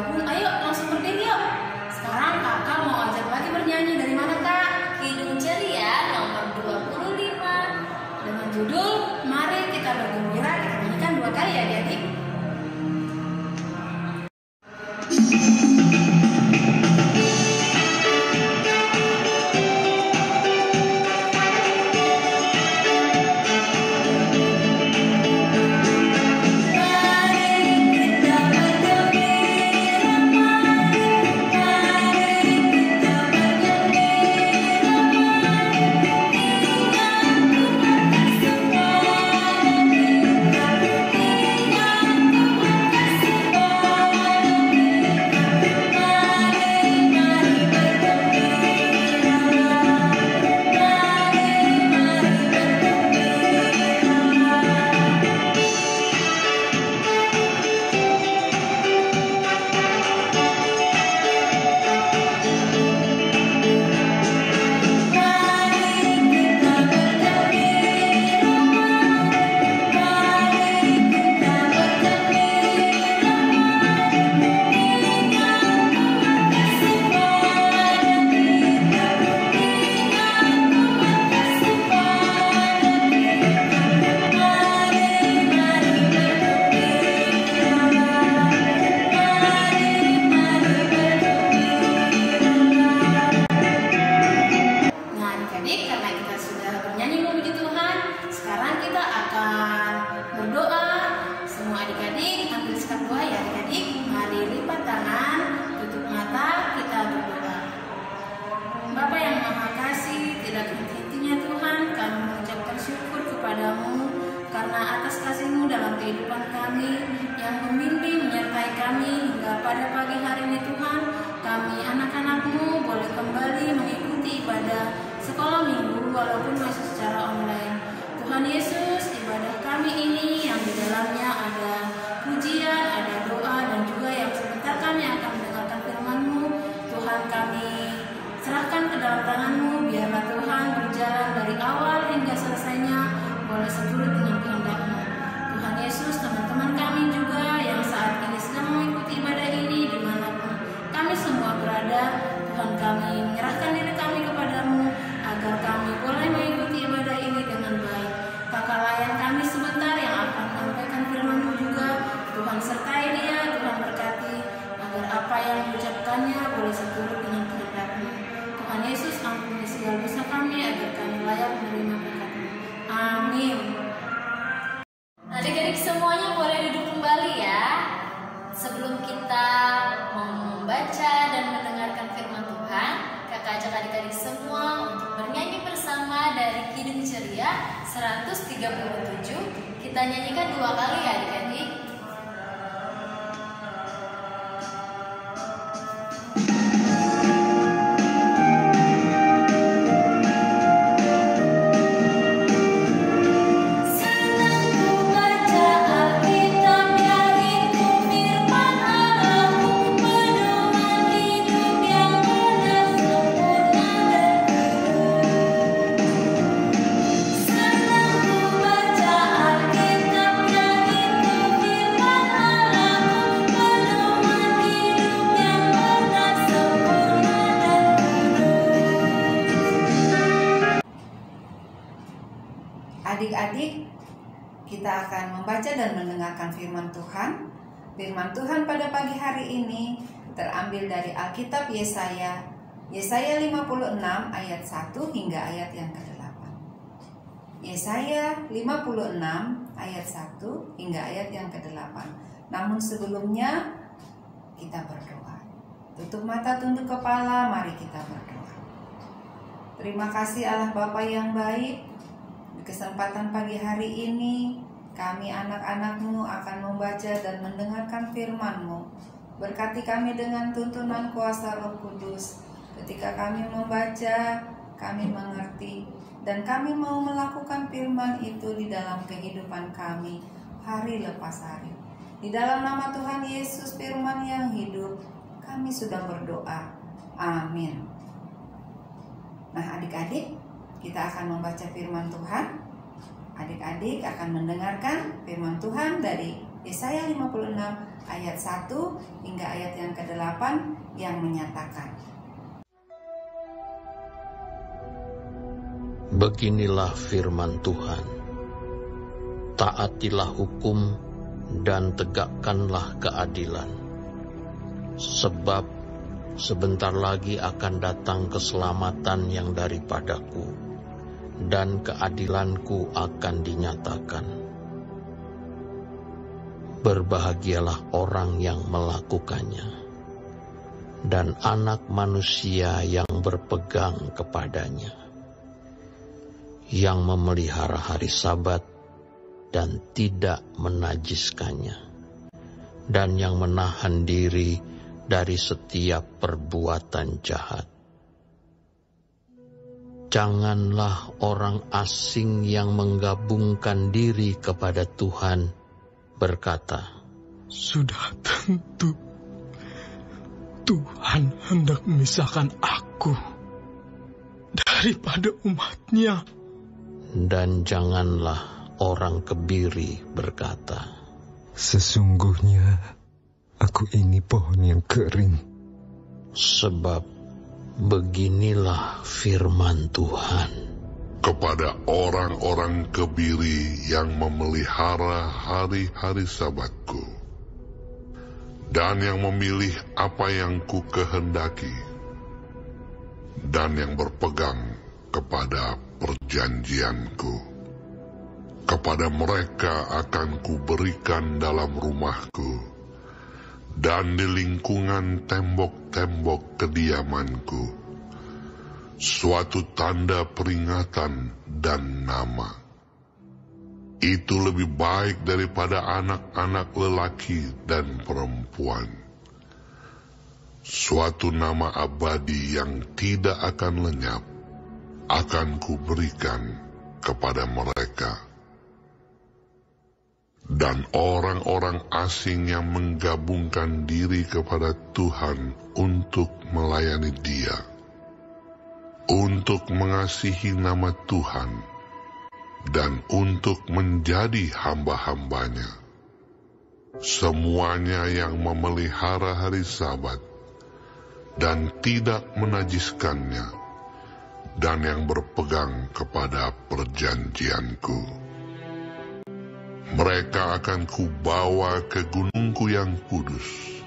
bergabung, ayo langsung berdiri yuk. Sekarang kakak mau ajak lagi bernyanyi. Dari mana kak? Kidung Ceria nomor 25 Dengan judul Mari Kita Bergembira. Kita nyanyikan 2 kali ya adik-adik. Karena atas kasih-Mu dalam kehidupan kami yang membimbing menyertai kami hingga pada pagi hari ini Tuhan, kami anak-anak-Mu boleh kembali mengikuti ibadah sekolah minggu walaupun masih secara online. Tuhan Yesus, ibadah kami ini yang di dalamnya ada pujian, ada doa, dan juga yang sebentar kami akan mendengarkan firman-Mu, Tuhan kami serahkan ke dalam tangan-Mu. Biarlah Tuhan berjalan dari awal hingga selesainya boleh seturut dengan kehendak-Mu. Tuhan Yesus, teman-teman kami juga yang saat ini sedang mengikuti ibadah ini dimanapun kami semua berada, Tuhan kami menyerahkan diri kami kepada-Mu agar kami boleh mengikuti ibadah ini dengan baik. Kakak layan kami sebentar yang akan menyampaikan firman-Mu juga, Tuhan sertai dia, Tuhan berkati agar apa yang diucapkannya boleh seturut dengan kehendak-Mu. Tuhan Yesus, ampuni segala dosa kami agar kami layak menerima berkat-Mu. Amin. Adik-adik semuanya boleh duduk kembali ya. Sebelum kita membaca dan mendengarkan firman Tuhan, kakak ajak adik-adik semua untuk bernyanyi bersama dari Kidung Ceria 137. Kita nyanyikan 2 kali ya adik-adik. Adik-adik, kita akan membaca dan mendengarkan firman Tuhan. Firman Tuhan pada pagi hari ini terambil dari Alkitab Yesaya 56 ayat 1 hingga ayat yang ke-8. Yesaya 56 ayat 1 hingga ayat yang ke-8. Namun sebelumnya kita berdoa. Tutup mata, tunduk kepala, mari kita berdoa. Terima kasih Allah Bapa yang baik. Di kesempatan pagi hari ini, kami anak-anak-Mu akan membaca dan mendengarkan firman-Mu. Berkati kami dengan tuntunan kuasa Roh Kudus. Ketika kami membaca, kami mengerti, dan kami mau melakukan firman itu di dalam kehidupan kami, hari lepas hari. Di dalam nama Tuhan Yesus, firman yang hidup, kami sudah berdoa. Amin. Nah adik-adik, kita akan membaca firman Tuhan. Adik-adik akan mendengarkan firman Tuhan dari Yesaya 56 ayat 1 hingga ayat yang ke-8 yang menyatakan, Beginilah firman Tuhan, taatilah hukum dan tegakkanlah keadilan, sebab sebentar lagi akan datang keselamatan yang daripadaku, dan keadilanku akan dinyatakan. Berbahagialah orang yang melakukannya, dan anak manusia yang berpegang kepadanya, yang memelihara hari Sabat dan tidak menajiskannya, dan yang menahan diri dari setiap perbuatan jahat. Janganlah orang asing yang menggabungkan diri kepada Tuhan berkata, Sudah tentu Tuhan hendak memisahkan aku daripada umat-Nya. Dan janganlah orang kebiri berkata, Sesungguhnya aku ini pohon yang kering. sebab beginilah firman Tuhan. Kepada orang-orang kebiri yang memelihara hari-hari Sabatku, dan yang memilih apa yang ku kehendaki, dan yang berpegang kepada perjanjianku, kepada mereka akan kuberikan dalam rumahku, dan di lingkungan tembok-tembok kediamanku, suatu tanda peringatan dan nama. Itu lebih baik daripada anak-anak lelaki dan perempuan. Suatu nama abadi yang tidak akan lenyap akan kuberikan kepada mereka. Dan orang-orang asing yang menggabungkan diri kepada Tuhan untuk melayani Dia, untuk mengasihi nama Tuhan, dan untuk menjadi hamba-hambanya. Semuanya yang memelihara hari Sabat dan tidak menajiskannya, dan yang berpegang kepada perjanjianku. Mereka akan kubawa ke gunungku yang kudus,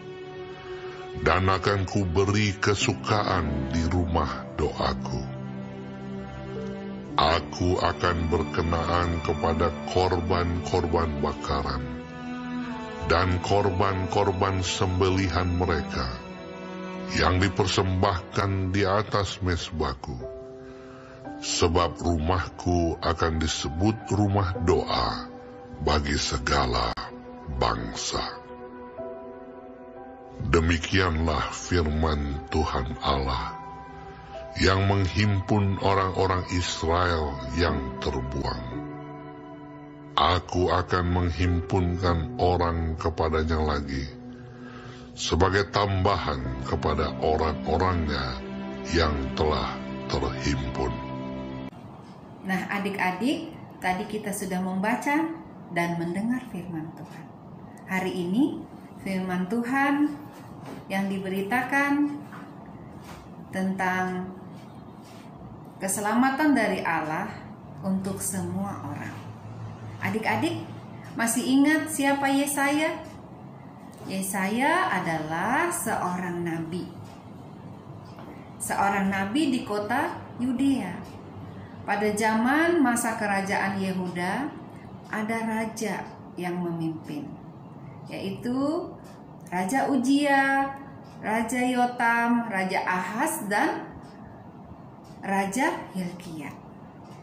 dan akan kuberi kesukaan di rumah doaku. Aku akan berkenaan kepada korban-korban bakaran, dan korban-korban sembelihan mereka, yang dipersembahkan di atas mezbahku, sebab rumahku akan disebut rumah doa bagi segala bangsa. Demikianlah firman Tuhan Allah, yang menghimpun orang-orang Israel yang terbuang. Aku akan menghimpunkan orang kepadanya lagi, sebagai tambahan kepada orang-orangnya yang telah terhimpun. Nah, adik-adik, tadi kita sudah membaca dan mendengar firman Tuhan. Hari ini firman Tuhan yang diberitakan tentang keselamatan dari Allah untuk semua orang. Adik-adik, masih ingat siapa Yesaya? Yesaya adalah seorang nabi. Seorang nabi di kota Yudea. Pada zaman masa kerajaan Yehuda, ada raja yang memimpin, yaitu Raja Uzia, Raja Yotam, Raja Ahaz, dan Raja Hilkia.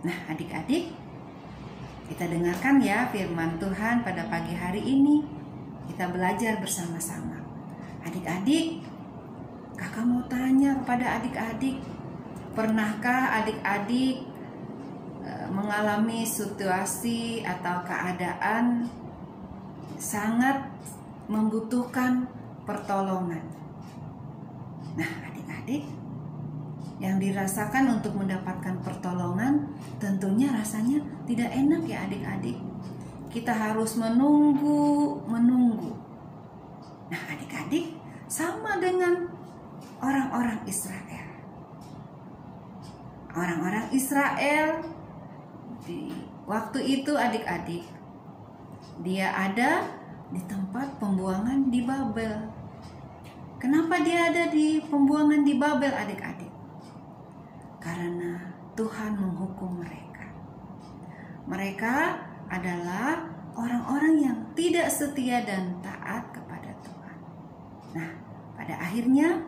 Nah, adik-adik, kita dengarkan ya firman Tuhan pada pagi hari ini. Kita belajar bersama-sama. Adik-adik, kakak mau tanya kepada adik-adik, pernahkah adik-adik mengalami situasi atau keadaan sangat membutuhkan pertolongan? Nah, adik-adik, yang dirasakan untuk mendapatkan pertolongan tentunya rasanya tidak enak ya adik-adik. kita harus menunggu. Nah, adik-adik, sama dengan orang-orang Israel. Orang-orang Israel di waktu itu adik-adik, dia ada di tempat pembuangan di Babel. Kenapa dia ada di pembuangan di Babel adik-adik? Karena Tuhan menghukum mereka. Mereka adalah orang-orang yang tidak setia dan taat kepada Tuhan. Nah, pada akhirnya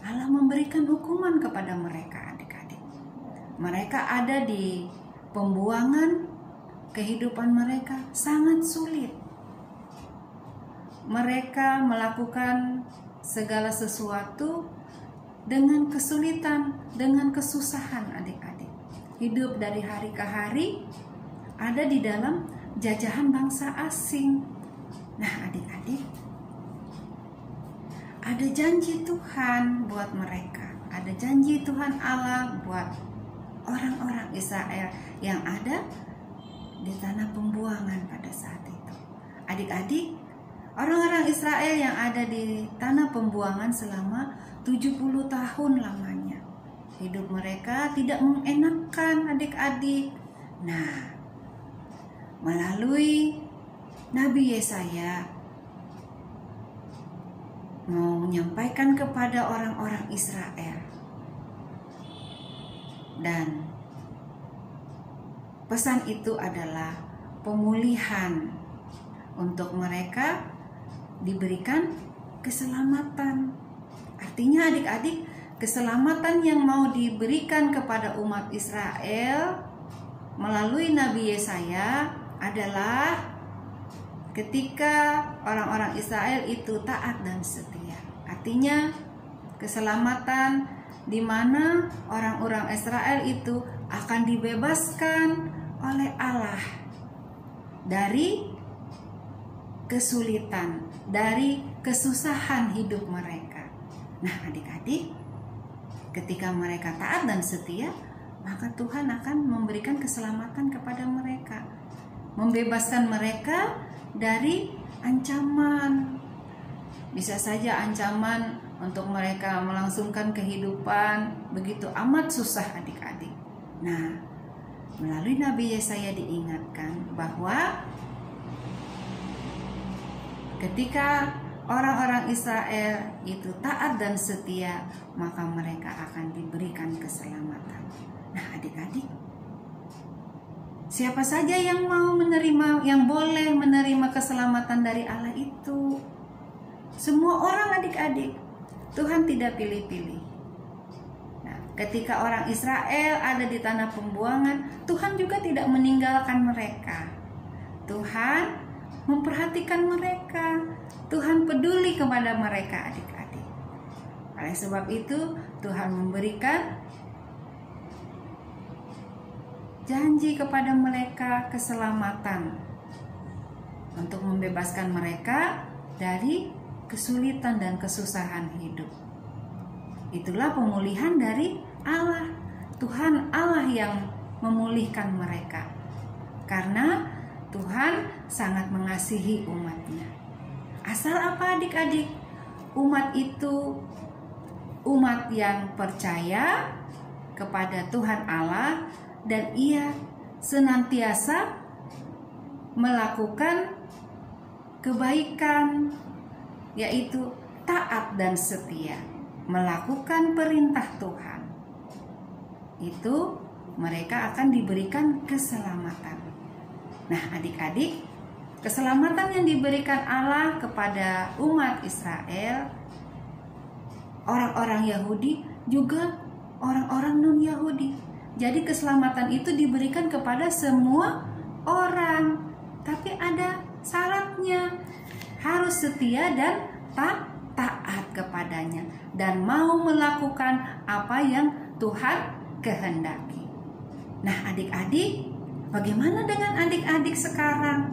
Allah memberikan hukuman kepada mereka adik-adik. Mereka ada di pembuangan, kehidupan mereka sangat sulit. Mereka melakukan segala sesuatu dengan kesulitan, dengan kesusahan adik-adik. Hidup dari hari ke hari ada di dalam jajahan bangsa asing. Nah, adik-adik, ada janji Tuhan buat mereka. Ada janji Tuhan Allah buat orang-orang Israel yang ada di tanah pembuangan pada saat itu. Adik-adik, orang-orang Israel yang ada di tanah pembuangan selama 70 tahun lamanya. Hidup mereka tidak mengenakan adik-adik. Nah, melalui Nabi Yesaya mau menyampaikan kepada orang-orang Israel, dan pesan itu adalah pemulihan untuk mereka, diberikan keselamatan. Artinya adik-adik, keselamatan yang mau diberikan kepada umat Israel melalui Nabi Yesaya adalah ketika orang-orang Israel itu taat dan setia. Artinya keselamatan di mana orang-orang Israel itu akan dibebaskan oleh Allah dari kesulitan, dari kesusahan hidup mereka. Nah, adik-adik, ketika mereka taat dan setia, maka Tuhan akan memberikan keselamatan kepada mereka, membebaskan mereka dari ancaman. Bisa saja ancaman untuk mereka melangsungkan kehidupan begitu amat susah adik-adik. Nah, melalui Nabi Yesaya diingatkan bahwa ketika orang-orang Israel itu taat dan setia, maka mereka akan diberikan keselamatan. Nah, adik-adik, siapa saja yang mau menerima, yang boleh menerima keselamatan dari Allah itu? Semua orang adik-adik. Tuhan tidak pilih-pilih. Nah, ketika orang Israel ada di tanah pembuangan, Tuhan juga tidak meninggalkan mereka. Tuhan memperhatikan mereka. Tuhan peduli kepada mereka adik-adik. Oleh sebab itu, Tuhan memberikan janji kepada mereka keselamatan untuk membebaskan mereka dari kesulitan dan kesusahan hidup. Itulah pemulihan dari Allah. Tuhan Allah yang memulihkan mereka. Karena Tuhan sangat mengasihi umatnya. Asal apa adik-adik? Umat itu umat yang percaya kepada Tuhan Allah dan ia senantiasa melakukan kebaikan, yaitu taat dan setia, melakukan perintah Tuhan. Itu mereka akan diberikan keselamatan. Nah, adik-adik, keselamatan yang diberikan Allah kepada umat Israel, orang-orang Yahudi, juga orang-orang non-Yahudi. Jadi keselamatan itu diberikan kepada semua orang. Tapi ada syaratnya. Harus setia dan taat kepadanya, dan mau melakukan apa yang Tuhan kehendaki. Nah, adik-adik, bagaimana dengan adik-adik sekarang?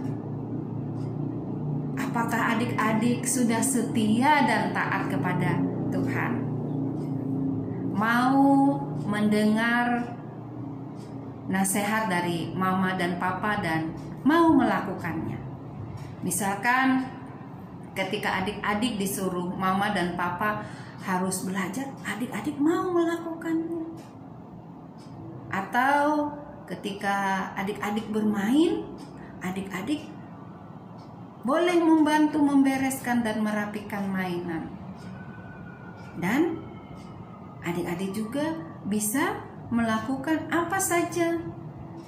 Apakah adik-adik sudah setia dan taat kepada Tuhan? Mau mendengar nasihat dari mama dan papa dan mau melakukannya. Misalkan ketika adik-adik disuruh mama dan papa harus belajar, adik-adik mau melakukannya. Atau ketika adik-adik bermain, adik-adik boleh membantu membereskan dan merapikan mainan. Dan adik-adik juga bisa melakukan apa saja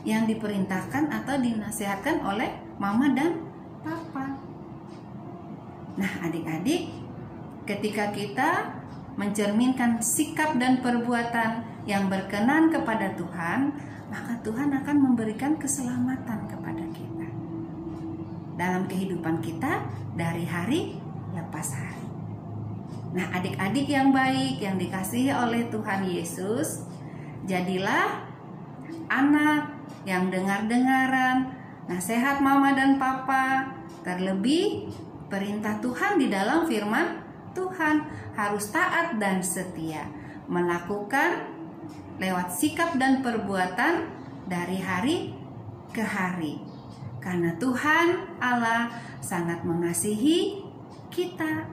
yang diperintahkan atau dinasihatkan oleh mama dan papa. Nah, adik-adik, ketika kita mencerminkan sikap dan perbuatan yang berkenan kepada Tuhan, maka Tuhan akan memberikan keselamatan kepada kita dalam kehidupan kita dari hari lepas hari. Nah, adik-adik yang baik yang dikasihi oleh Tuhan Yesus, jadilah anak yang dengar-dengaran nasihat mama dan papa, terlebih perintah Tuhan di dalam firman Tuhan, harus taat dan setia, melakukan lewat sikap dan perbuatan dari hari ke hari. Karena Tuhan Allah sangat mengasihi kita.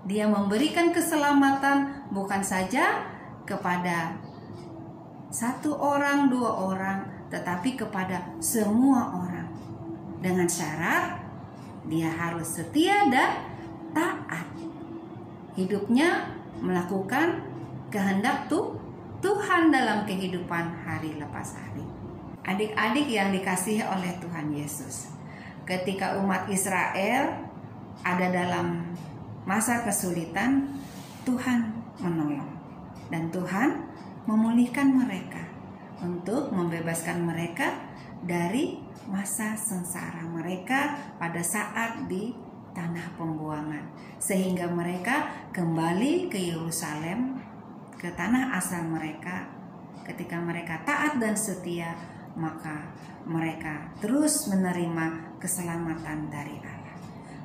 Dia memberikan keselamatan bukan saja kepada satu orang, dua orang, tetapi kepada semua orang. Dengan syarat dia harus setia dan taat. Hidupnya melakukan kehendak Tuhan dalam kehidupan hari lepas hari. Adik-adik yang dikasihi oleh Tuhan Yesus, ketika umat Israel ada dalam masa kesulitan, Tuhan menolong dan Tuhan memulihkan mereka untuk membebaskan mereka dari masa sengsara mereka pada saat di tanah pembuangan, sehingga mereka kembali ke Yerusalem, ke tanah asal mereka. Ketika mereka taat dan setia, maka mereka terus menerima keselamatan dari Allah.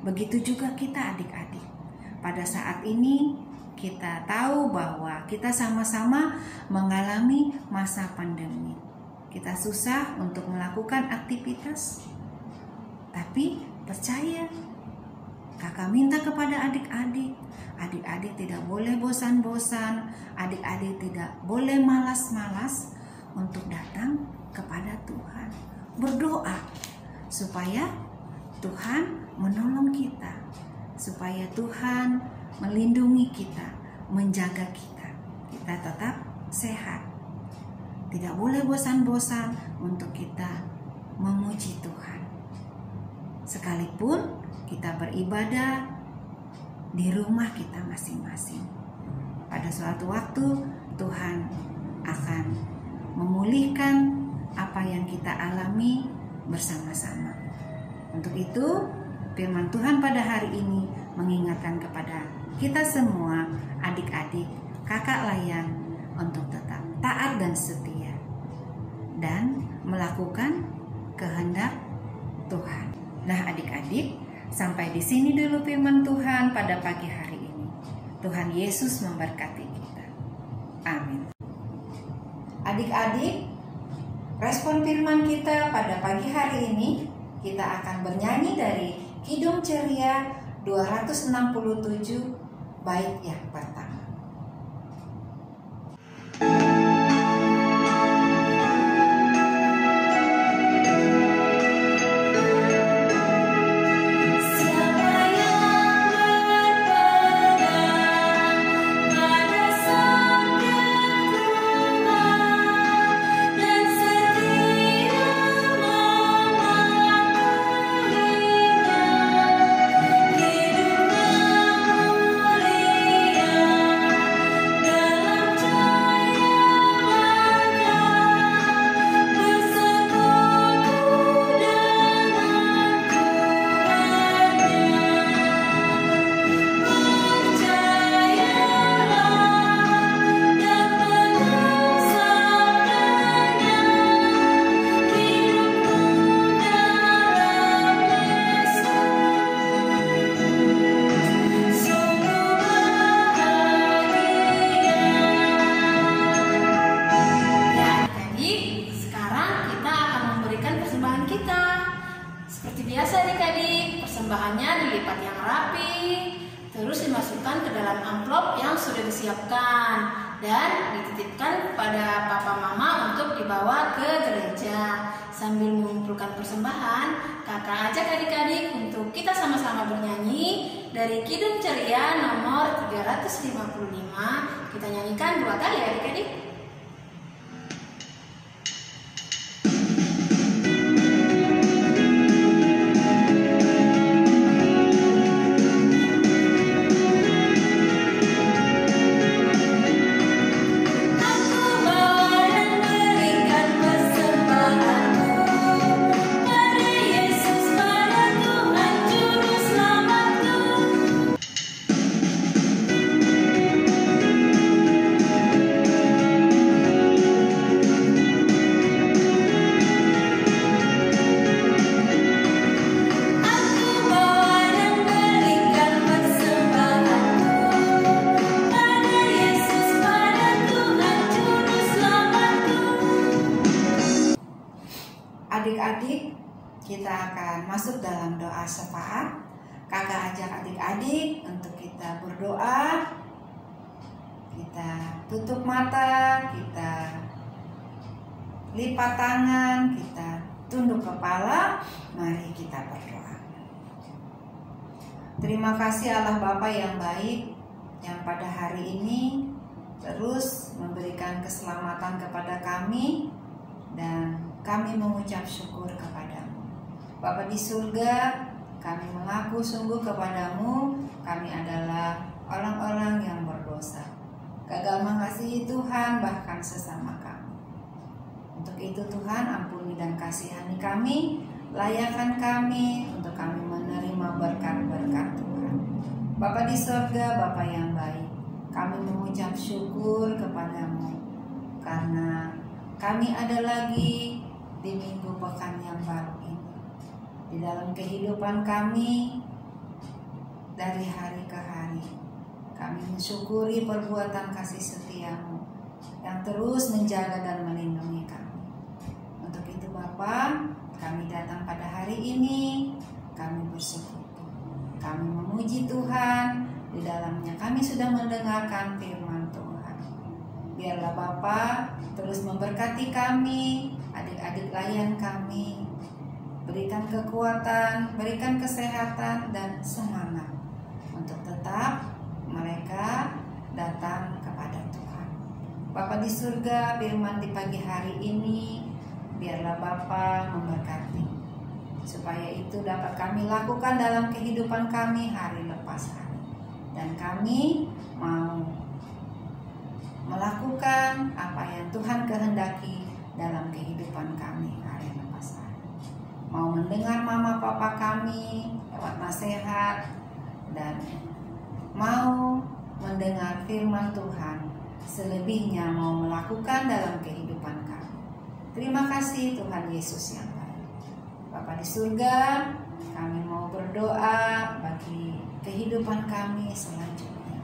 Begitu juga kita adik-adik. Pada saat ini kita tahu bahwa kita sama-sama mengalami masa pandemi. Kita susah untuk melakukan aktivitas, tapi percaya, kakak minta kepada adik-adik, adik-adik tidak boleh bosan-bosan, adik-adik tidak boleh malas-malas untuk datang kepada Tuhan. Berdoa supaya Tuhan menolong kita, supaya Tuhan melindungi kita, menjaga kita tetap sehat. Tidak boleh bosan-bosan untuk kita memuji Tuhan. Sekalipun kita beribadah di rumah kita masing-masing, pada suatu waktu Tuhan akan memulihkan apa yang kita alami bersama-sama. Untuk itu, firman Tuhan pada hari ini mengingatkan kepada kita semua, adik-adik, kakak layan, untuk tetap taat dan setia dan melakukan kehendak Tuhan. Nah, adik-adik, sampai di sini dulu firman Tuhan pada pagi hari ini. Tuhan Yesus memberkati kita. Amin. Adik-adik, respon firman kita pada pagi hari ini, kita akan bernyanyi dari Kidung Ceria 267 bait yang pertama. Hidupnya mulia sekarang kita akan memberikan persembahan kita. Seperti biasa adik-adik, persembahannya dilipat yang rapi, terus dimasukkan ke dalam amplop yang sudah disiapkan dan dititipkan kepada papa mama untuk dibawa ke gereja. Sambil mengumpulkan persembahan, kakak ajak adik-adik untuk kita sama-sama bernyanyi dari Kidung Ceria nomor 355. Kita nyanyikan 2 kali adik-adik. Adik-adik, kita akan masuk dalam doa syafaat. Kakak ajak adik-adik untuk kita berdoa. Kita tutup mata, kita lipat tangan, kita tunduk kepala. Mari kita berdoa. Terima kasih Allah Bapa yang baik, yang pada hari ini terus memberikan keselamatan kepada kami, dan kami mengucap syukur kepadamu. Bapa di surga, kami mengaku sungguh kepadamu, kami adalah orang-orang yang berdosa, gagal mengasihi Tuhan bahkan sesama kami. Untuk itu Tuhan, ampuni dan kasihani kami, layakkan kami untuk kami menerima berkat-berkat Tuhan. Bapa di surga, Bapa yang baik, kami mengucap syukur kepadamu karena kami ada lagi di minggu pekan yang baru ini. Di dalam kehidupan kami dari hari ke hari, kami mensyukuri perbuatan kasih setiamu yang terus menjaga dan melindungi kami. Untuk itu Bapa, kami datang pada hari ini, kami bersekutu, kami memuji Tuhan. Di dalamnya kami sudah mendengarkan firman Tuhan. Biarlah Bapa terus memberkati kami, adik-adik layan kami, berikan kekuatan, berikan kesehatan dan semangat untuk tetap mereka datang kepada Tuhan. Bapa di surga, firman di pagi hari ini, biarlah Bapa memberkati, supaya itu dapat kami lakukan dalam kehidupan kami hari lepas hari. Dan kami mau melakukan apa yang Tuhan kehendaki dalam kehidupan kami hari lepas hari. Mau mendengar mama papa kami lewat nasihat, dan mau mendengar firman Tuhan, selebihnya mau melakukan dalam kehidupan kami. Terima kasih Tuhan Yesus yang baik. Bapa di surga, kami mau berdoa bagi kehidupan kami selanjutnya.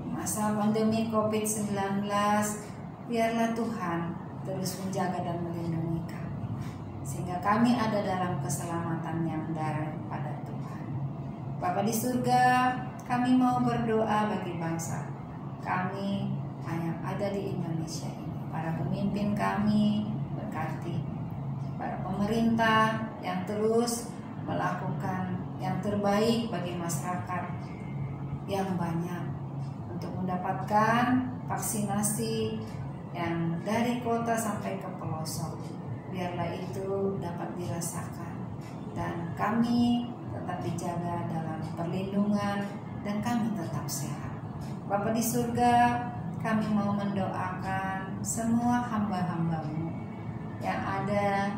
Di masa pandemi COVID-19, biarlah Tuhan terus menjaga dan melindungi kami, sehingga kami ada dalam keselamatan yang daripada Tuhan. Bapa di surga, kami mau berdoa bagi bangsa kami yang ada di Indonesia ini. Para pemimpin kami, berkati para pemerintah yang terus melakukan yang terbaik bagi masyarakat yang banyak untuk mendapatkan vaksinasi yang dari kota sampai ke pelosok. Biarlah itu dapat dirasakan dan kami tetap dijaga dalam perlindungan dan kami tetap sehat. Bapa di surga, kami mau mendoakan semua hamba-hambamu yang ada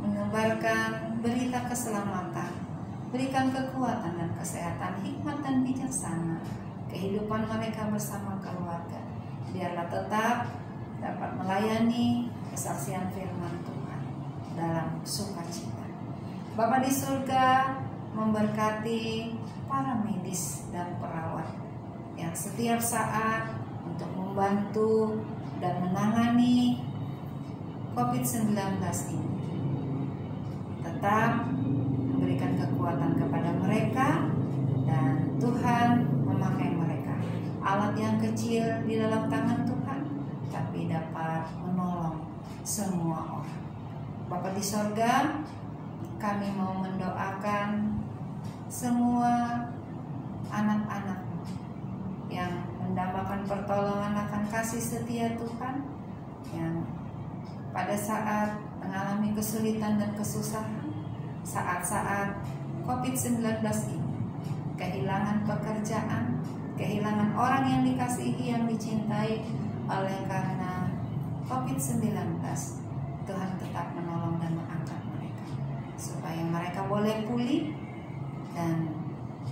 menebarkan berita keselamatan. Berikan kekuatan dan kesehatan, hikmat dan bijaksana kehidupan mereka bersama keluarga. Biarlah tetap dapat melayani kesaksian firman Tuhan dalam sukacita. Bapa di surga, memberkati para medis dan perawat yang setiap saat untuk membantu dan menangani COVID-19 ini. Tetap memberikan kekuatan kepada mereka dan Tuhan memakai mereka. Alat yang kecil di dalam tangan Tuhan, tapi dapat menolong semua orang. Bapa di sorga, kami mau mendoakan semua anak-anak-Mu yang mendambakan pertolongan akan kasih setia Tuhan, yang pada saat mengalami kesulitan dan kesusahan, saat-saat COVID-19 ini, kehilangan pekerjaan, kehilangan orang yang dikasihi, yang dicintai oleh karena COVID-19, Tuhan tetap menolong dan mengangkat mereka supaya mereka boleh pulih dan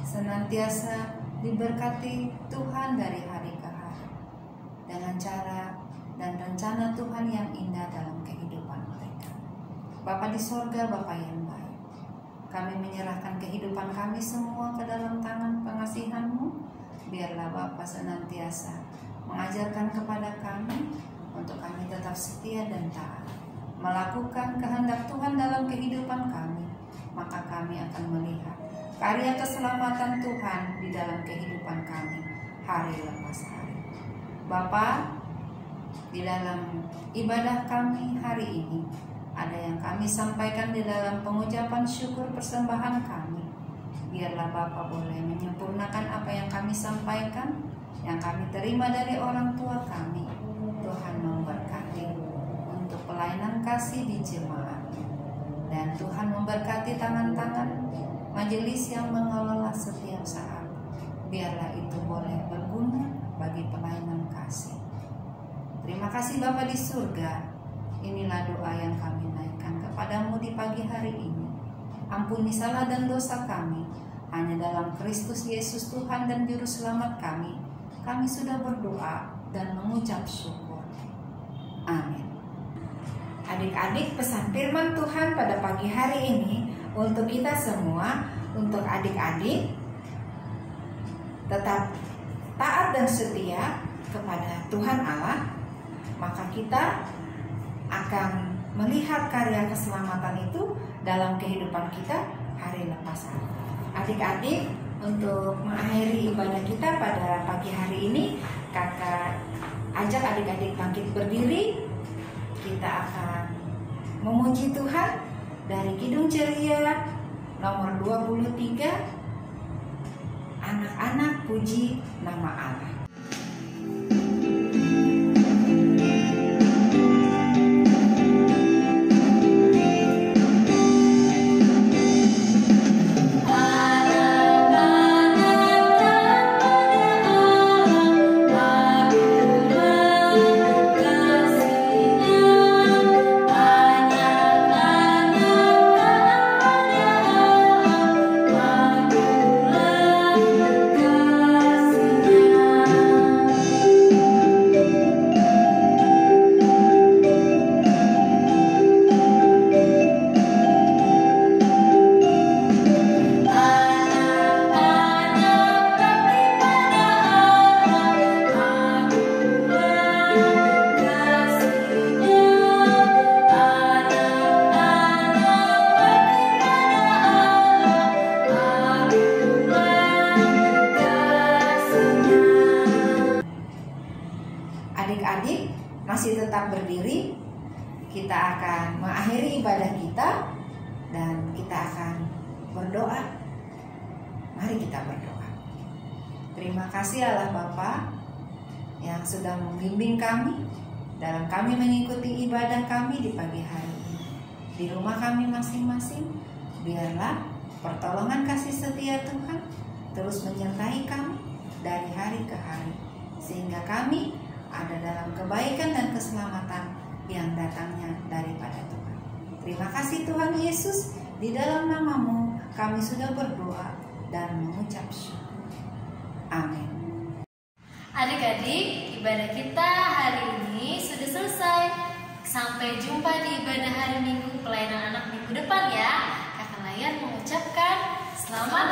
senantiasa diberkati Tuhan dari hari ke hari dengan cara dan rencana Tuhan yang indah dalam kehidupan mereka. Bapa di sorga, Bapa yang baik, kami menyerahkan kehidupan kami semua ke dalam tangan pengasihan-Mu. Biarlah Bapa senantiasa mengajarkan kepada kami untuk kami tetap setia dan taat, melakukan kehendak Tuhan dalam kehidupan kami. Maka kami akan melihat karya keselamatan Tuhan di dalam kehidupan kami hari lepas hari. Bapa, di dalam ibadah kami hari ini, ada yang kami sampaikan di dalam pengucapan syukur persembahan kami. Biarlah Bapa boleh menyempurnakan apa yang kami sampaikan, yang kami terima dari orang tua kami. Tuhan memberkati untuk pelayanan kasih di jemaat. Dan Tuhan memberkati tangan-tangan majelis yang mengelola setiap saat. Biarlah itu boleh berguna bagi pelayanan kasih. Terima kasih Bapa di surga. Inilah doa yang kami naikkan kepadamu di pagi hari ini. Ampuni salah dan dosa kami. Hanya dalam Kristus Yesus Tuhan dan Juru Selamat kami sudah berdoa dan mengucap syukur. Amin. Adik-adik, pesan firman Tuhan pada pagi hari ini untuk kita semua, untuk adik-adik tetap taat dan setia kepada Tuhan Allah, maka kita akan melihat karya keselamatan itu dalam kehidupan kita hari lepas hari. Adik-adik, untuk mengakhiri ibadah kita pada pagi hari ini, kakak ajak adik-adik bangkit berdiri. Kita akan memuji Tuhan dari Kidung Ceria nomor 23, Anak-anak Puji Nama Allah. Adik-adik masih tetap berdiri. Kita akan mengakhiri ibadah kita dan kita akan berdoa. Mari kita berdoa. Terima kasih Allah Bapa yang sudah membimbing kami dalam kami mengikuti ibadah kami di pagi hari ini. Di rumah kami masing-masing, biarlah pertolongan kasih setia Tuhan terus menyertai kami dari hari ke hari, sehingga kami ada dalam kebaikan dan keselamatan yang datangnya daripada Tuhan. Terima kasih Tuhan Yesus, di dalam nama-Mu kami sudah berdoa dan mengucap syukur. Amin. Adik-adik, ibadah kita hari ini sudah selesai. Sampai jumpa di ibadah hari Minggu pelayanan anak minggu depan ya. Kakak Layan mengucapkan selamat